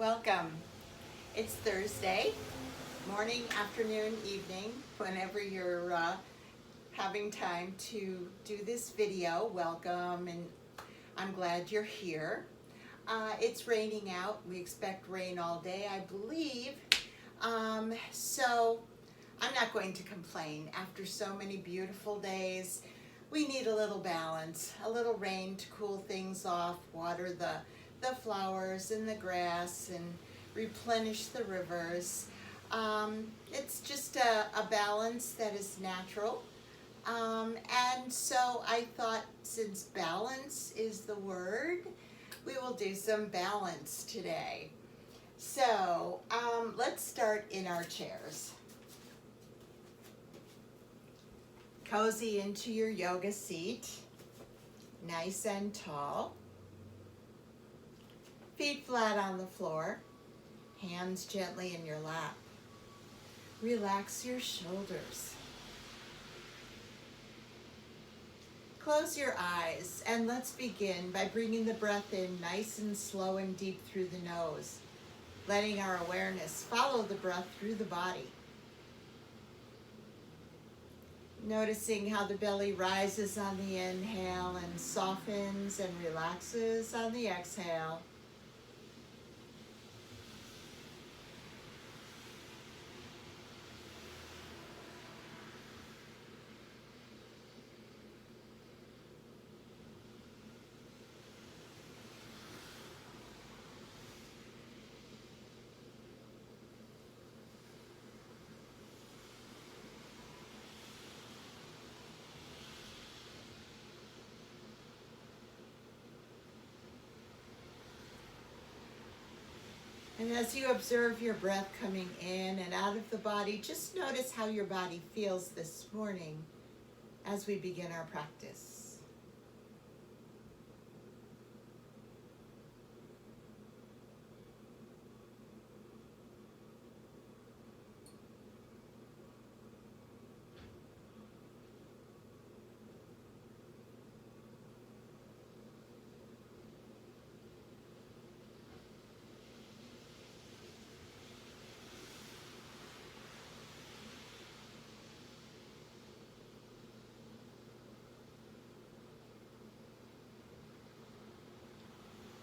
Welcome. It's Thursday, morning, afternoon, evening, whenever you're having time to do this video. Welcome, and I'm glad you're here. It's raining out. We expect rain all day, I believe. So I'm not going to complain. After so many beautiful days, we need a little balance, a little rain to cool things off, water the flowers and the grass, and replenish the rivers. It's just a balance that is natural. And so I thought, since balance is the word, we will do some balance today. So let's start in our chairs. Cozy into your yoga seat, nice and tall. Feet flat on the floor, hands gently in your lap. Relax your shoulders. Close your eyes and let's begin by bringing the breath in nice and slow and deep through the nose, letting our awareness follow the breath through the body. Noticing how the belly rises on the inhale and softens and relaxes on the exhale. And as you observe your breath coming in and out of the body, just notice how your body feels this morning as we begin our practice.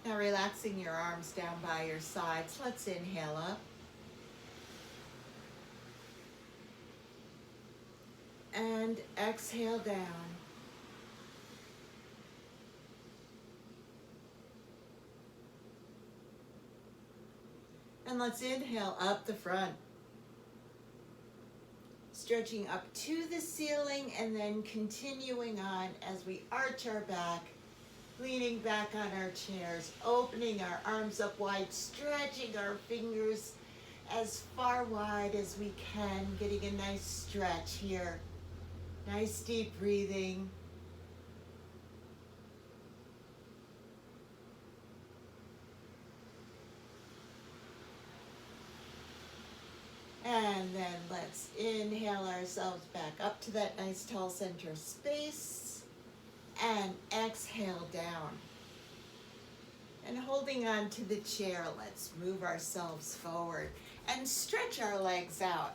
Now relaxing your arms down by your sides, let's inhale up. And exhale down. And let's inhale up the front. Stretching up to the ceiling and then continuing on as we arch our back. Leaning back on our chairs, opening our arms up wide, stretching our fingers as far wide as we can, getting a nice stretch here. Nice deep breathing. And then let's inhale ourselves back up to that nice tall center space. And exhale down. And holding on to the chair, let's move ourselves forward and stretch our legs out,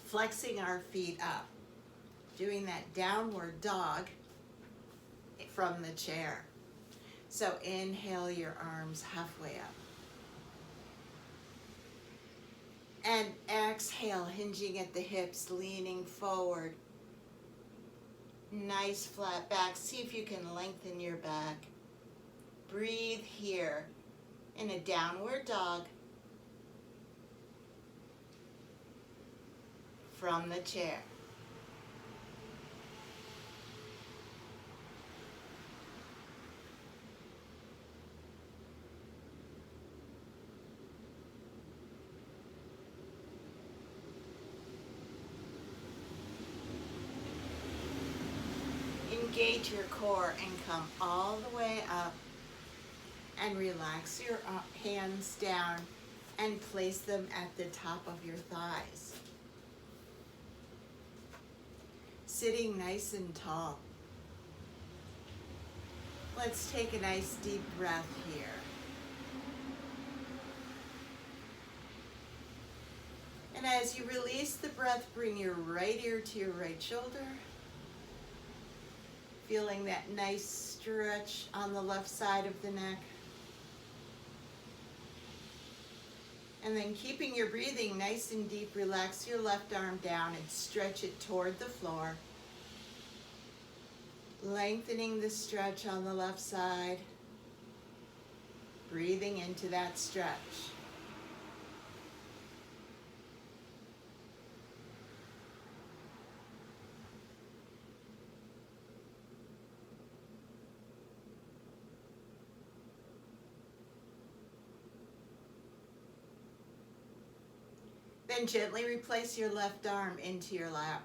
flexing our feet up, doing that downward dog from the chair. So inhale your arms halfway up. And exhale, hinging at the hips, leaning forward. Nice flat back. See if you can lengthen your back. Breathe here in a downward dog from the chair. Engage your core and come all the way up and relax your hands down and place them at the top of your thighs. Sitting nice and tall. Let's take a nice deep breath here. And as you release the breath, bring your right ear to your right shoulder. Feeling that nice stretch on the left side of the neck. And then keeping your breathing nice and deep, relax your left arm down and stretch it toward the floor. Lengthening the stretch on the left side. Breathing into that stretch. Then gently replace your left arm into your lap.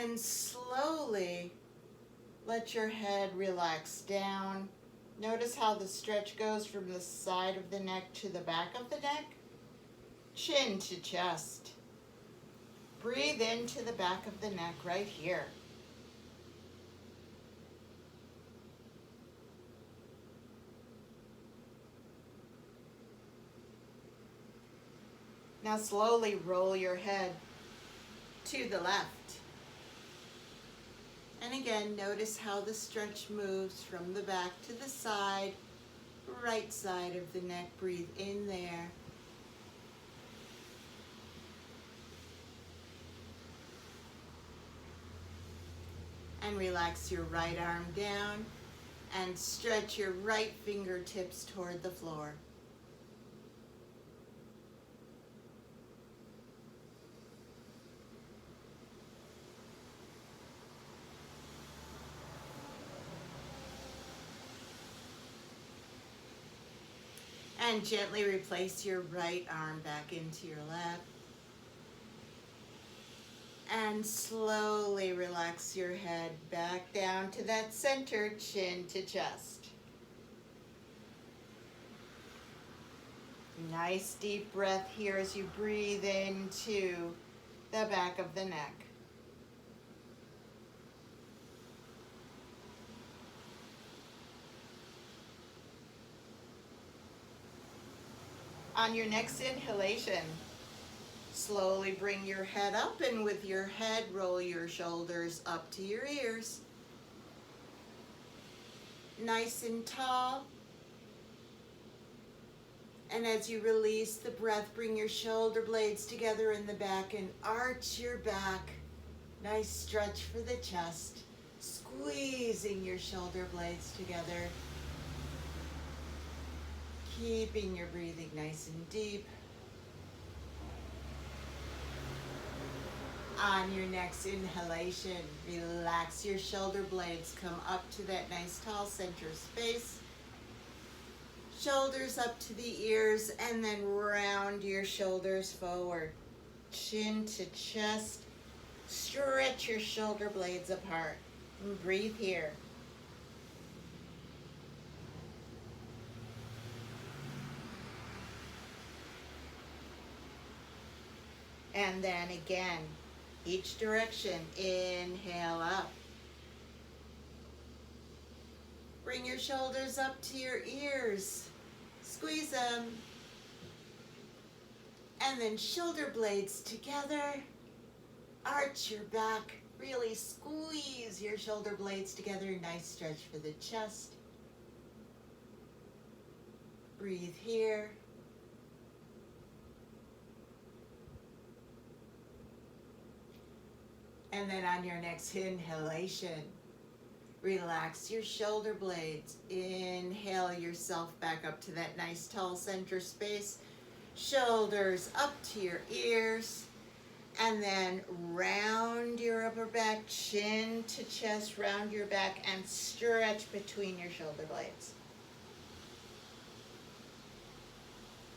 And slowly let your head relax down. Notice how the stretch goes from the side of the neck to the back of the neck. Chin to chest. Breathe into the back of the neck right here. Now slowly roll your head to the left. And again, notice how the stretch moves from the back to the side, right side of the neck. Breathe in there. And relax your right arm down and stretch your right fingertips toward the floor. And gently replace your right arm back into your lap. And slowly relax your head back down to that center, chin to chest. Nice deep breath here as you breathe into the back of the neck. On your next inhalation, slowly bring your head up, and with your head, roll your shoulders up to your ears. Nice and tall. And as you release the breath, bring your shoulder blades together in the back and arch your back. Nice stretch for the chest. Squeezing your shoulder blades together. Keeping your breathing nice and deep. On your next inhalation, relax your shoulder blades. Come up to that nice tall center space. Shoulders up to the ears, and then round your shoulders forward. Chin to chest. Stretch your shoulder blades apart. And breathe here. And then again, each direction, inhale up. Bring your shoulders up to your ears. Squeeze them. And then shoulder blades together. Arch your back. Really squeeze your shoulder blades together. Nice stretch for the chest. Breathe here. And then on your next inhalation, relax your shoulder blades. Inhale yourself back up to that nice tall center space. Shoulders up to your ears. And then round your upper back, chin to chest, round your back, and stretch between your shoulder blades.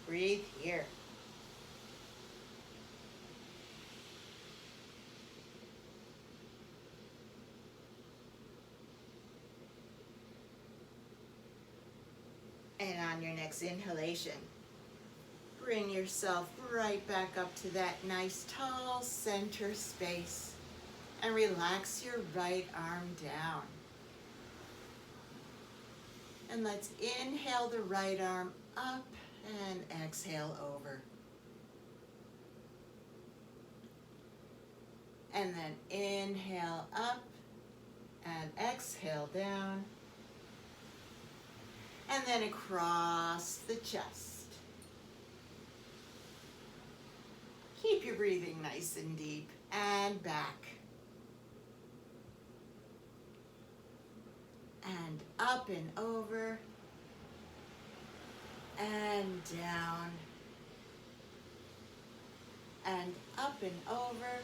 Breathe here. And on your next inhalation, bring yourself right back up to that nice tall center space and relax your right arm down. And let's inhale the right arm up And exhale over. And then inhale up and exhale down. And then across the chest. Keep your breathing nice and deep. And back. And up and over. And down. And up and over.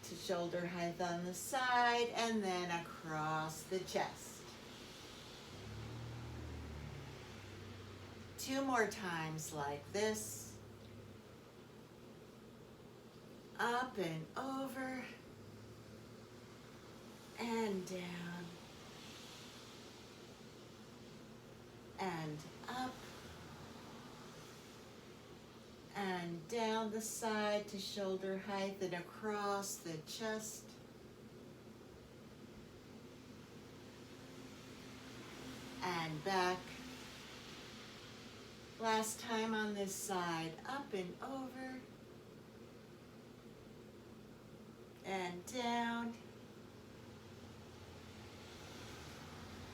To shoulder height on the side, and then across the chest. 2 more times like this. Up and over. And down. And up. And down the side to shoulder height and across the chest. And back. Last time on this side, up and over. And down.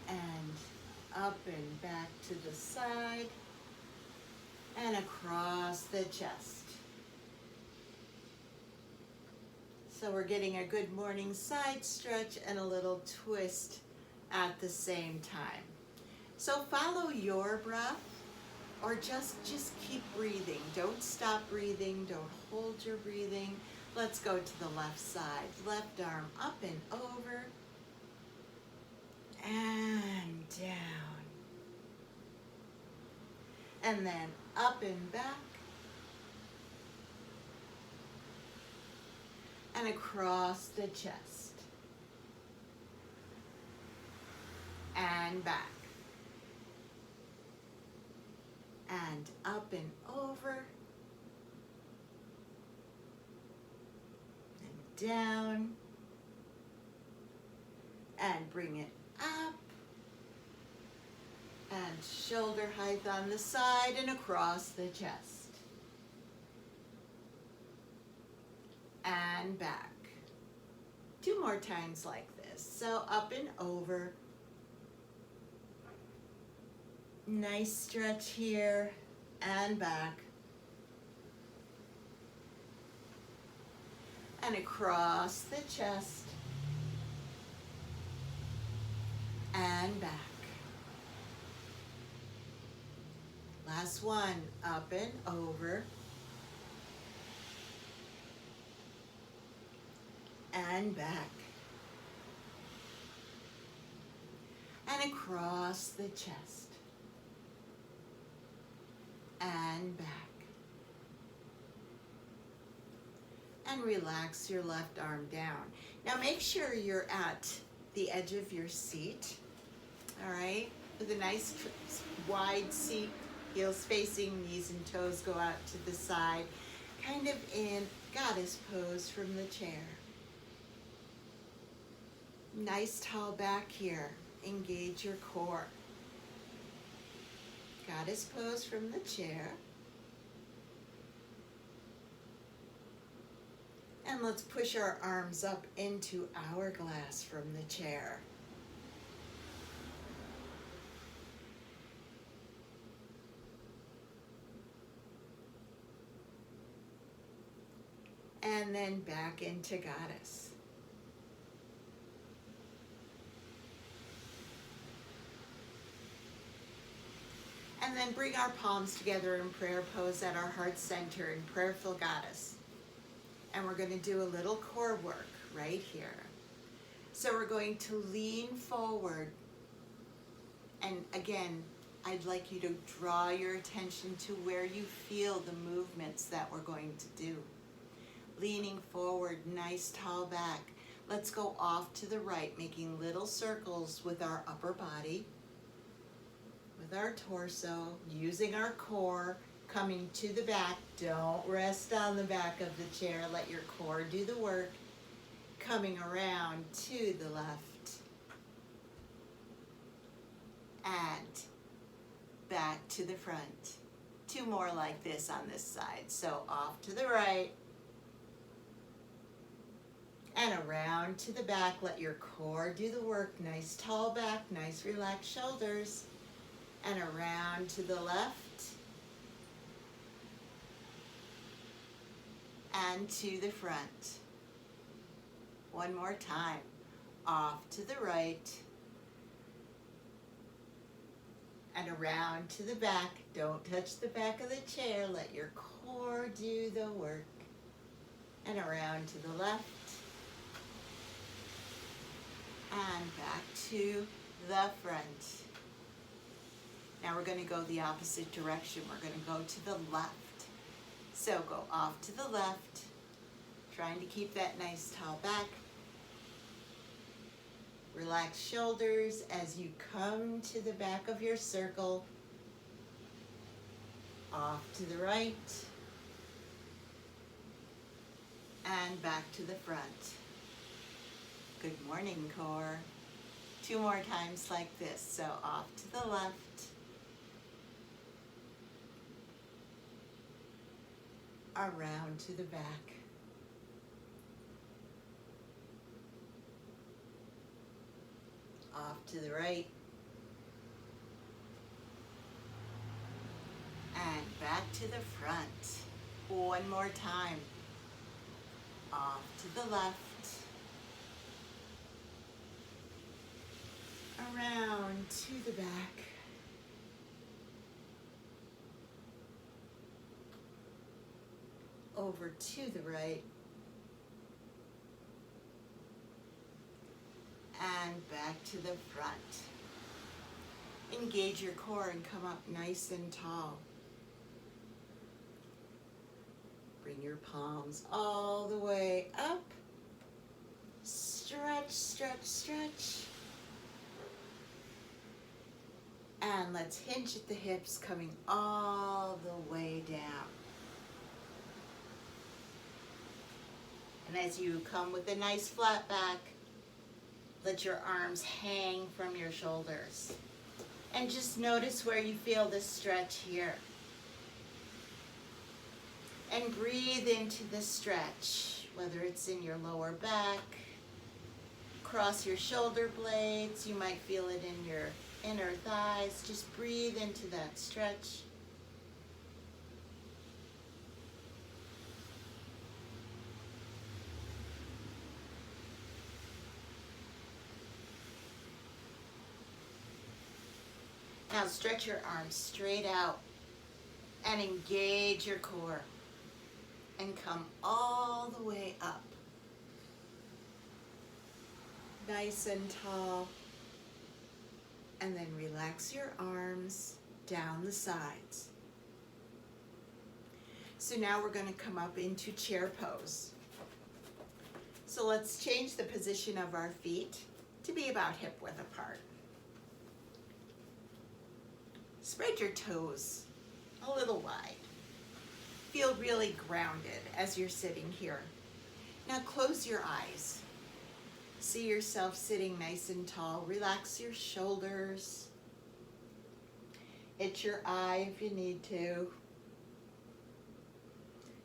And up and back to the side. And across the chest. So we're getting a good morning side stretch and a little twist at the same time. So follow your breath, or just keep breathing. Don't stop breathing, don't hold your breathing. Let's go to the left side. Left arm up and over, and down. And then up and back. And across the chest. And back. And up and over. And down. And bring it up. And shoulder height on the side and across the chest. And back. 2 more times like this. So up and over. Nice stretch here and back. And across the chest. And back. Last one, up and over. And back. And across the chest. And back. And relax your left arm down. Now make sure you're at the edge of your seat, all right? With a nice wide seat, heels facing, knees and toes go out to the side, kind of in goddess pose from the chair. Nice tall back here. Engage your core. Goddess pose from the chair. And let's push our arms up into hourglass from the chair. And then back into goddess. And then bring our palms together in prayer pose at our heart center in prayerful goddess. And we're going to do a little core work right here. So we're going to lean forward. And again, I'd like you to draw your attention to where you feel the movements that we're going to do. Leaning forward, nice tall back. Let's go off to the right, making little circles with our upper body, with our torso, using our core, coming to the back. Don't rest on the back of the chair. Let your core do the work. Coming around to the left. And back to the front. 2 more like this on this side. So off to the right and around to the back. Let your core do the work. Nice tall back, nice relaxed shoulders. And around to the left and to the front. One more time. Off to the right and around to the back. Don't touch the back of the chair. Let your core do the work. And around to the left and back to the front. Now we're going to go the opposite direction. We're going to go to the left. So go off to the left, trying to keep that nice tall back. Relax shoulders as you come to the back of your circle. Off to the right and back to the front. Good morning, core. 2 more times like this. So off to the left around to the back. Off to the right and back to the front. 1 more time. Off to the left, around to the back, over to the right, and back to the front. Engage your core and come up nice and tall. Bring your palms all the way up. Stretch, stretch, stretch. And let's hinge at the hips, coming all the way down. And as you come with a nice flat back, let your arms hang from your shoulders. And just notice where you feel this stretch here. And breathe into the stretch, whether it's in your lower back, across your shoulder blades. You might feel it in your inner thighs. Just breathe into that stretch. Now stretch your arms straight out and engage your core and come all the way up. Nice and tall. And then relax your arms down the sides. So now we're going to come up into chair pose. So let's change the position of our feet to be about hip width apart. Spread your toes a little wide. Feel really grounded as you're sitting here. Now close your eyes. See yourself sitting nice and tall. Relax your shoulders. Itch your eye if you need to.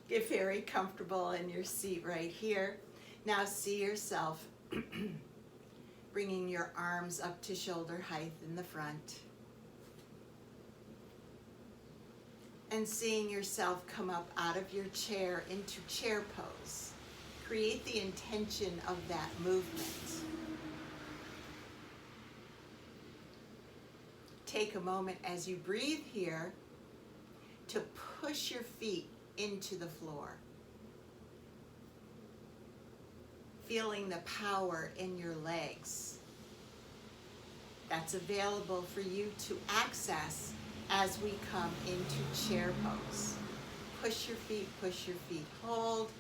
Get very comfortable in your seat right here. Now see yourself bringing your arms up to shoulder height in the front. And seeing yourself come up out of your chair into chair pose. Create the intention of that movement. Take a moment as you breathe here to push your feet into the floor. Feeling the power in your legs. That's available for you to access as we come into chair pose. Push your feet, hold,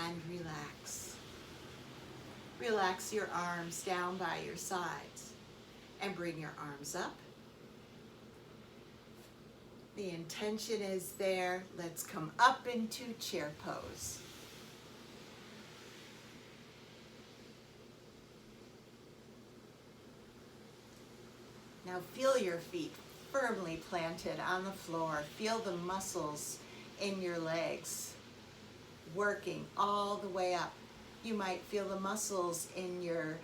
and relax. Relax your arms down by your sides and bring your arms up. The intention is there. Let's come up into chair pose. Now feel your feet firmly planted on the floor. Feel the muscles in your legs working all the way up. You might feel the muscles in your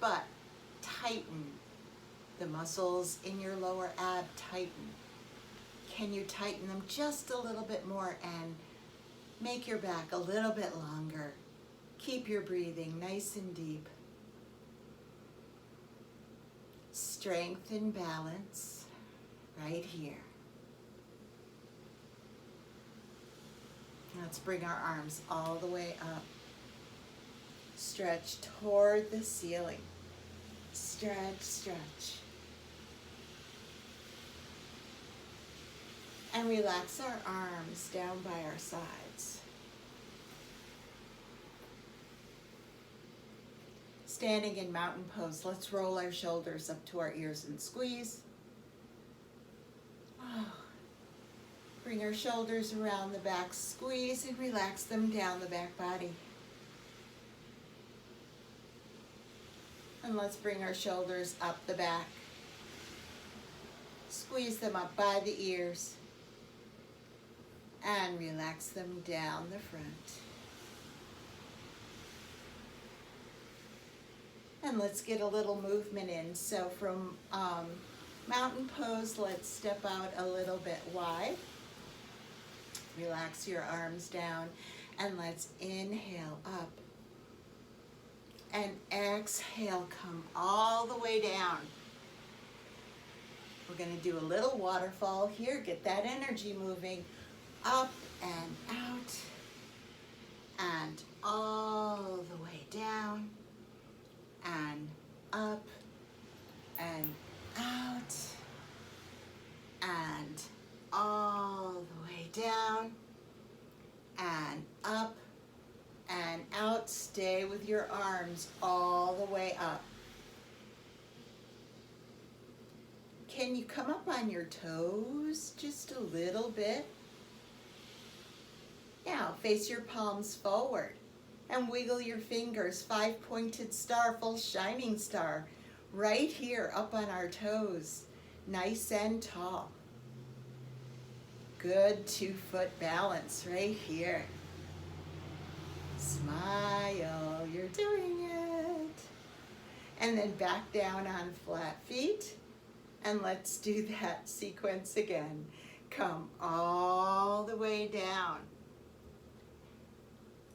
butt tighten. The muscles in your lower ab tighten. Can you tighten them just a little bit more and make your back a little bit longer? Keep your breathing nice and deep. Strength and balance right here. Let's bring our arms all the way up. Stretch toward the ceiling. Stretch, stretch. And relax our arms down by our sides. Standing in mountain pose, let's roll our shoulders up to our ears and squeeze. Oh. Bring our shoulders around the back, squeeze and relax them down the back body. And let's bring our shoulders up the back. Squeeze them up by the ears. And relax them down the front. And let's get a little movement in. So from mountain pose, let's step out a little bit wide. Relax your arms down. And let's inhale up. And exhale, come all the way down. We're going to do a little waterfall here. Get that energy moving. Up and out. And all the way down. And up and out. And all the way down. And up and out. Stay with your arms all the way up. Can you come up on your toes just a little bit? Now face your palms forward and wiggle your fingers. 5-pointed star, full shining star, right here up on our toes, nice and tall. Good 2-foot balance right here. Smile, you're doing it. And then back down on flat feet. And let's do that sequence again. Come all the way down.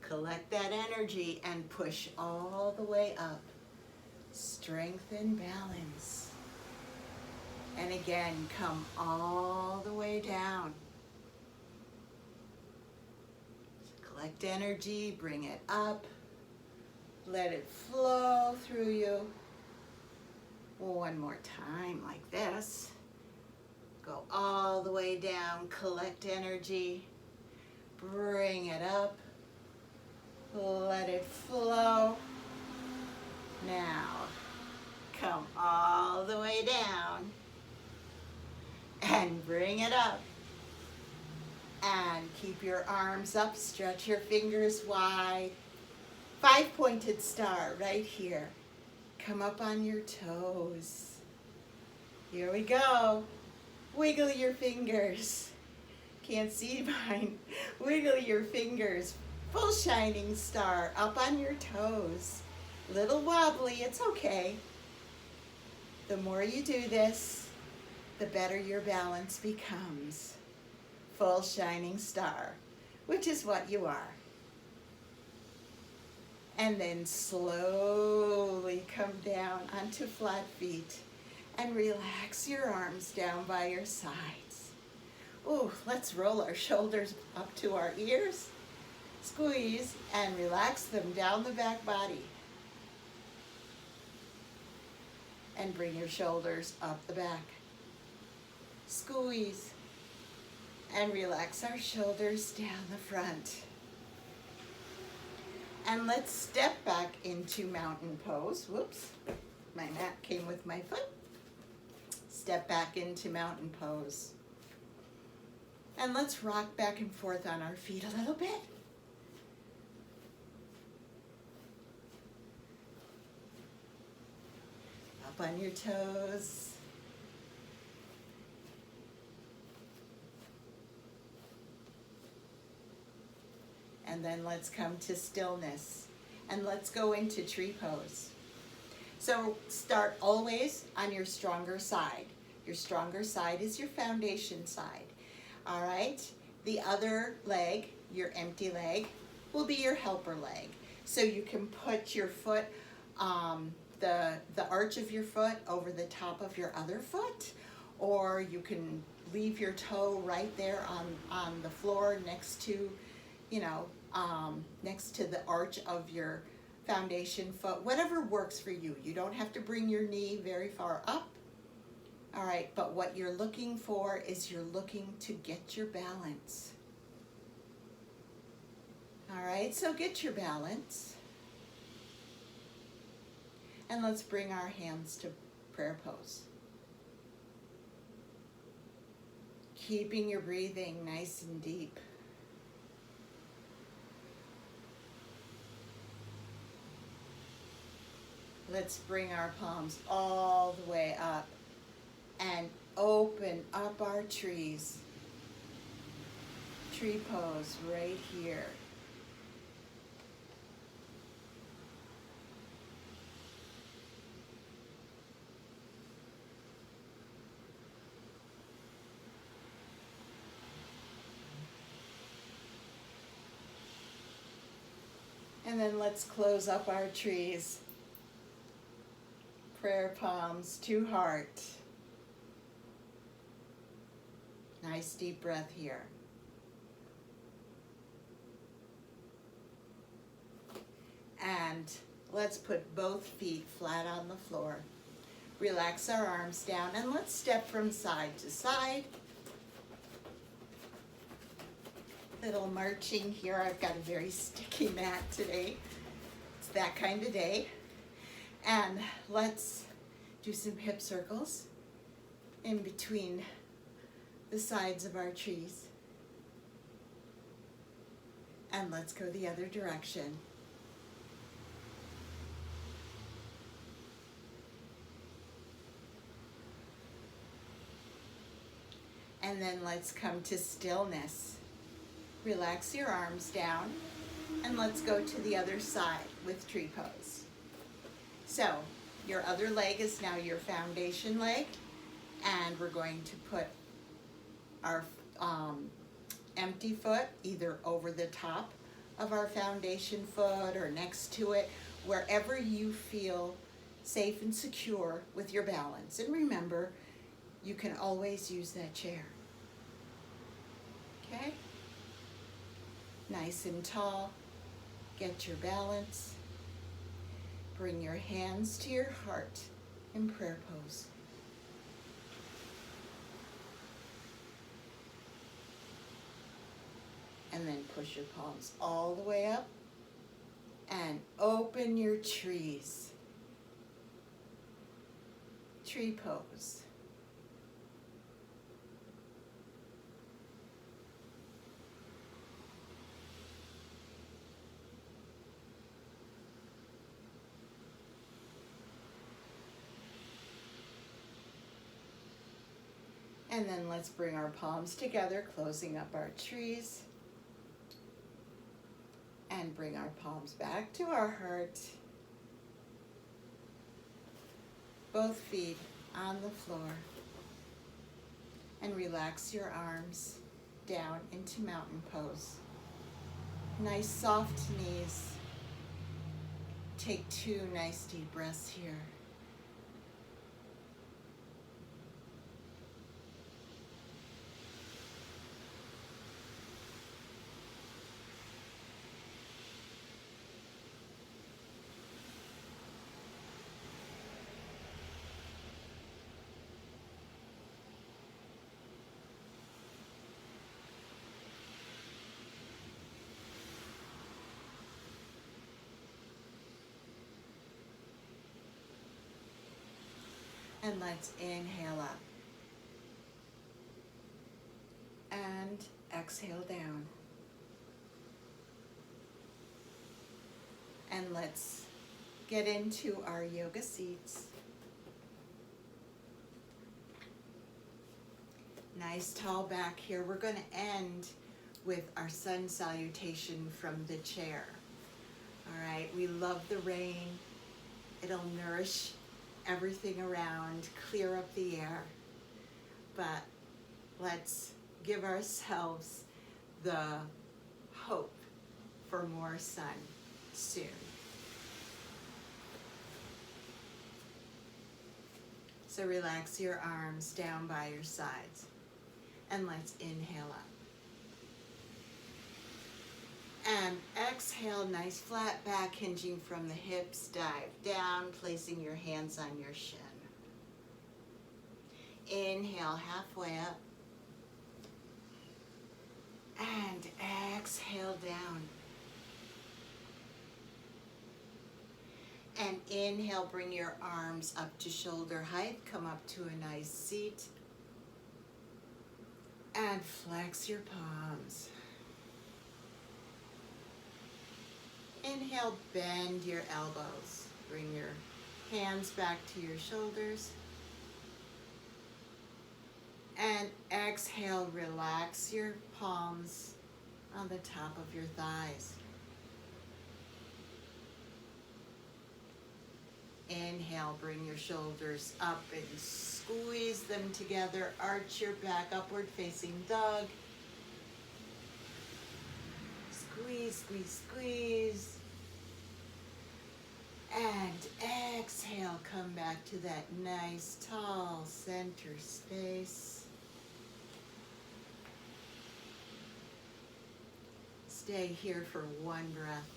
Collect that energy and push all the way up. Strength and balance. And again, come all the way down. Collect energy, bring it up. Let it flow through you. One more time like this. Go all the way down, collect energy, bring it up, let it flow. Now, come all the way down and bring it up. And keep your arms up, stretch your fingers wide. 5-pointed star right here. Come up on your toes. Here we go. Wiggle your fingers. Can't see mine. Wiggle your fingers. Full shining star up on your toes. Little wobbly, it's okay. The more you do this, the better your balance becomes. Full shining star, which is what you are. And then slowly come down onto flat feet and relax your arms down by your sides. Ooh, let's roll our shoulders up to our ears. Squeeze and relax them down the back body. And bring your shoulders up the back. Squeeze and relax our shoulders down the front. And let's step back into mountain pose. Whoops, my mat came with my foot. Step back into mountain pose. And let's rock back and forth on our feet a little bit. Up on your toes. And then let's come to stillness. And let's go into tree pose. So start always on your stronger side. Your stronger side is your foundation side. All right? The other leg, your empty leg, will be your helper leg. So you can put your foot, the arch of your foot over the top of your other foot, or you can leave your toe right there on the floor next to, next to the arch of your foundation foot, whatever works for you. You don't have to bring your knee very far up. All right, but what you're looking for is you're looking to get your balance. All right, so get your balance. And let's bring our hands to prayer pose. Keeping your breathing nice and deep. Let's bring our palms all the way up and open up our trees. Tree pose right here. And then let's close up our trees. Prayer palms to heart. Nice deep breath here. And let's put both feet flat on the floor. Relax our arms down and let's step from side to side. Little marching here. I've got a very sticky mat today. It's that kind of day. And let's do some hip circles in between the sides of our trees. And let's go the other direction. And then let's come to stillness. Relax your arms down and let's go to the other side with tree pose. So your other leg is now your foundation leg, and we're going to put our empty foot either over the top of our foundation foot or next to it, wherever you feel safe and secure with your balance. And remember, you can always use that chair. Okay? Nice and tall. Get your balance. Bring your hands to your heart in prayer pose. And then push your palms all the way up and open your trees. Tree pose. And then let's bring our palms together, closing up our trees. And bring our palms back to our heart. Both feet on the floor. And relax your arms down into mountain pose. Nice soft knees. Take 2 nice deep breaths here. And let's inhale up. And exhale down. And let's get into our yoga seats. Nice tall back here. We're going to end with our sun salutation from the chair. All right, we love the rain. It'll nourish everything around, clear up the air. But let's give ourselves the hope for more sun soon. So relax your arms down by your sides, and let's inhale up. And exhale, nice flat back, hinging from the hips, dive down, placing your hands on your shin. Inhale, halfway up. And exhale down. And inhale, bring your arms up to shoulder height, come up to a nice seat. And flex your palms. Inhale, bend your elbows. Bring your hands back to your shoulders. And exhale, relax your palms on the top of your thighs. Inhale, bring your shoulders up and squeeze them together. Arch your back, upward facing dog. Squeeze, squeeze, squeeze. And exhale, come back to that nice, tall center space. Stay here for one breath.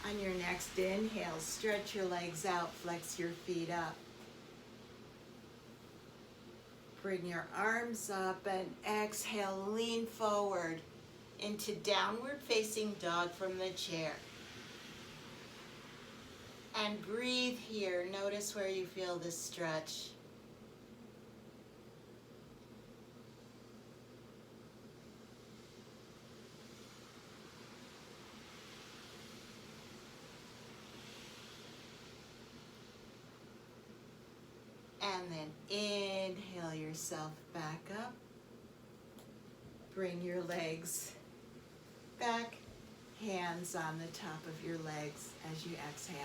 On your next inhale, stretch your legs out, flex your feet up. Bring your arms up and exhale, lean forward into downward facing dog from the chair. And breathe here. Notice where you feel this stretch. And then inhale yourself back up. Bring your legs back, hands on the top of your legs as you exhale.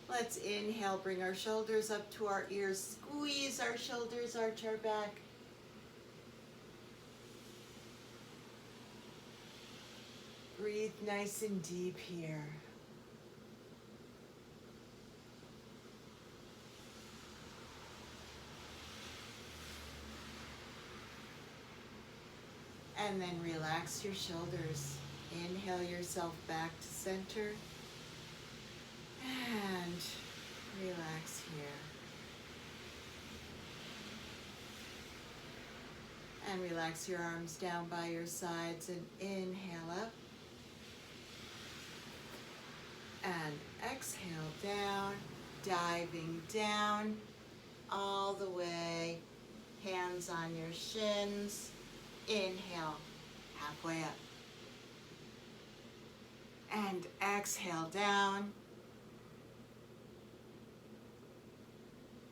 Let's inhale, bring our shoulders up to our ears, squeeze our shoulders, arch our back. Breathe nice and deep here. And then relax your shoulders. Inhale yourself back to center. And relax here. And relax your arms down by your sides and inhale up. And exhale down, diving down all the way. Hands on your shins. Inhale, halfway up. And exhale down.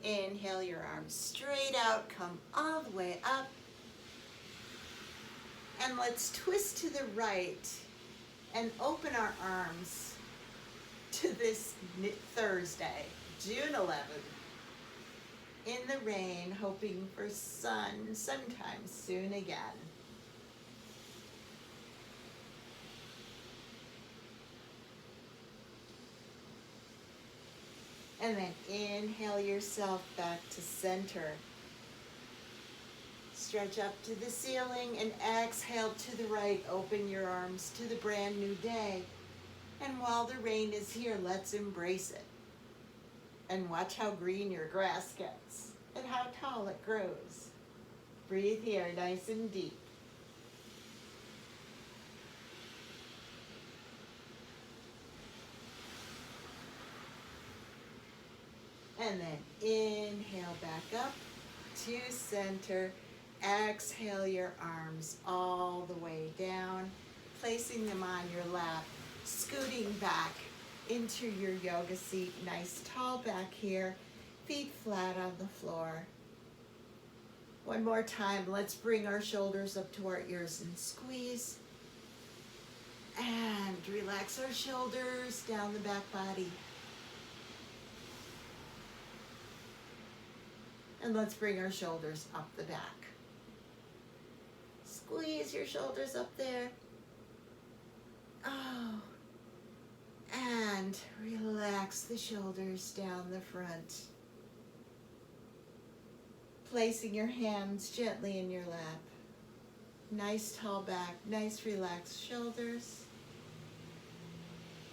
Inhale your arms straight out, come all the way up. And let's twist to the right and open our arms to this Thursday, June 11th, in the rain, hoping for sun sometime soon again. And then inhale yourself back to center. Stretch up to the ceiling and exhale to the right. Open your arms to the brand new day. And while the rain is here, let's embrace it. And watch how green your grass gets and how tall it grows. Breathe here, nice and deep. And then inhale back up to center. Exhale your arms all the way down. placing them on your lap, scooting back into your yoga seat, nice tall back here, feet flat on the floor. One more time, let's bring our shoulders up to our ears and squeeze. And relax our shoulders down the back body. And let's bring our shoulders up the back. Squeeze your shoulders up there. Oh. And relax the shoulders down the front. Placing your hands gently in your lap. Nice tall back, nice relaxed shoulders.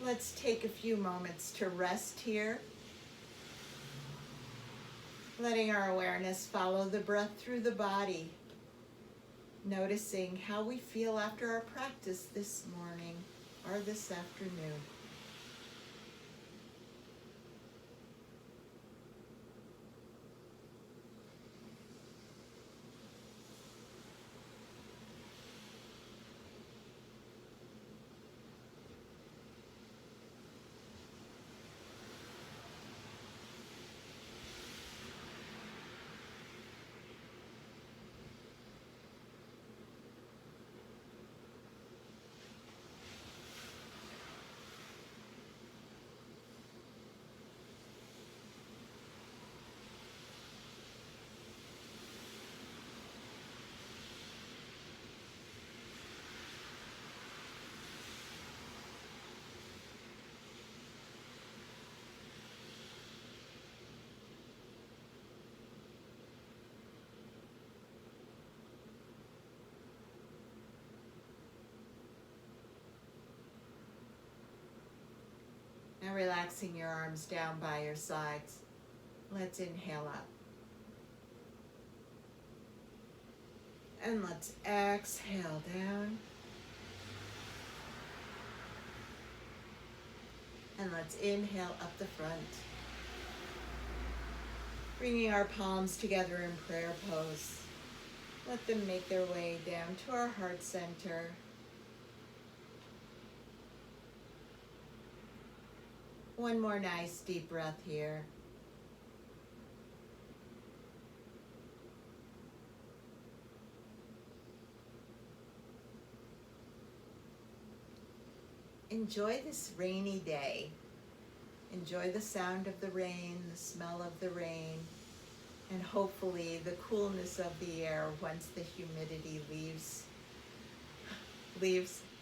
Let's take a few moments to rest here. Letting our awareness follow the breath through the body. Noticing how we feel after our practice this morning or this afternoon. Now relaxing your arms down by your sides. Let's inhale up. And let's exhale down. And let's inhale up the front. Bringing our palms together in prayer pose. Let them make their way down to our heart center. One more nice deep breath here. Enjoy this rainy day. Enjoy the sound of the rain, the smell of the rain, and hopefully the coolness of the air once the humidity leaves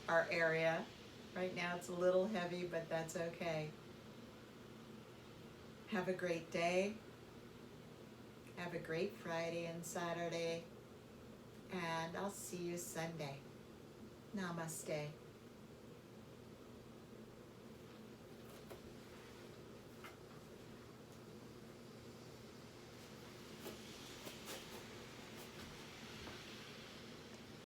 our area. Right now it's a little heavy, but that's okay. Have a great day. Have a great Friday and Saturday. And I'll see you Sunday. Namaste.